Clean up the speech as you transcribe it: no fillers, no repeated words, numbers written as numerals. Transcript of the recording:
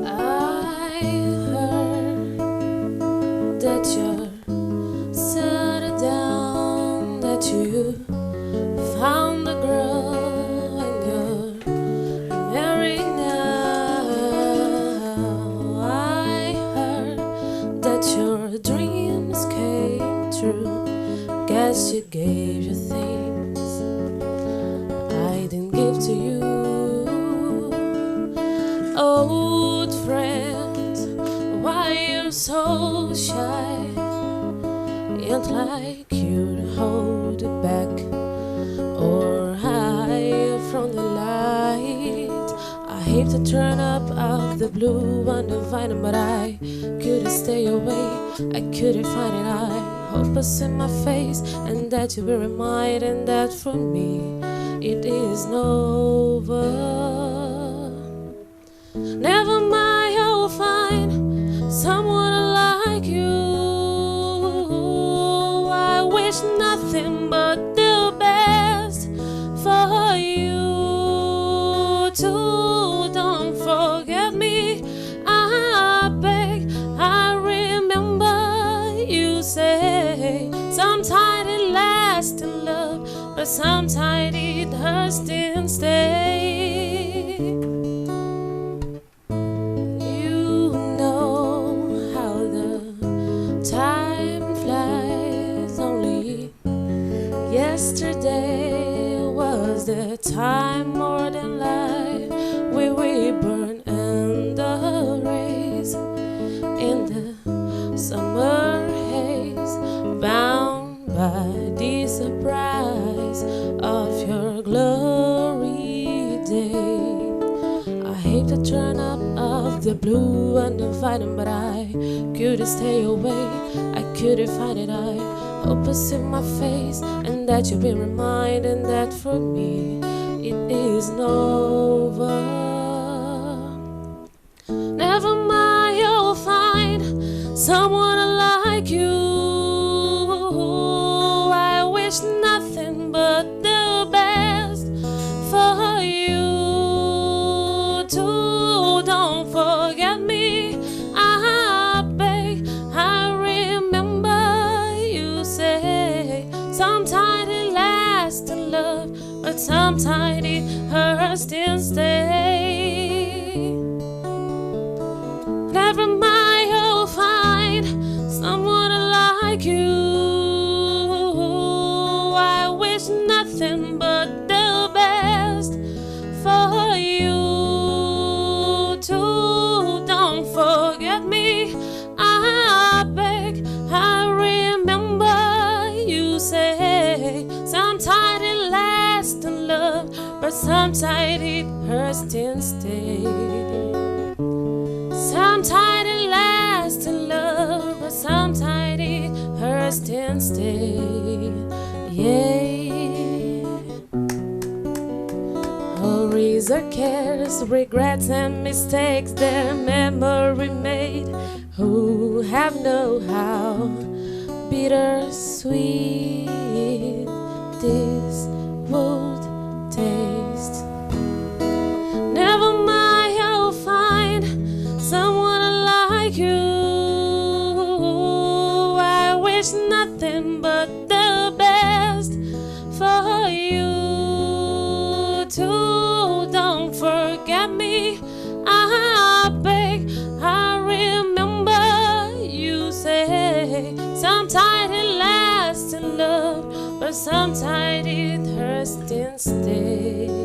I heard that you're settled down, that you found a girl and you're married now. I heard that your dreams came true. Guess you gave your things I didn't give to you. Old friends, why you're so shy? Ain't like you to hold it back or hide from the light. I hate to turn up out of the blue uninvited, but I couldn't stay away. I couldn't find it. I hope I see my face and that you will remind, and that for me it is over. Never mind, I'll find someone like you. I wish nothing but the best for you too. Don't forget me, I beg. I remember you say sometimes it lasts in love, but sometimes it hurts instead. Time flies, only yesterday was the time more than life. We burn and the rays in the summer haze, bound by the surprise of your glory day. I hate to turn up of the blue uninvited, but I couldn't stay away. I couldn't find it. I hope I see my face and that you'll be reminded that for me it isn't over. Never mind, you'll find someone like you. I wish nothing but the best for you too. Don't forget me, I beg. I remember you say sometimes it lasts in love, but sometimes it hurts instead. Never mind, you'll find someone like you. I wish nothing but the best for you too. Don't forget me, I beg. I remember you say sometimes it lasts in love, but sometimes it hurts instead. Sometimes it lasts in love, but sometimes it hurts instead. Yeah. Worries or cares, regrets and mistakes, their memory made. Who have known how bittersweet this would taste. Never mind, you'll find someone like you. I wish nothing but the best for you too. Don't forget me, I beg. I remember you say sometimes it lasts in love, but sometimes it hurts instead.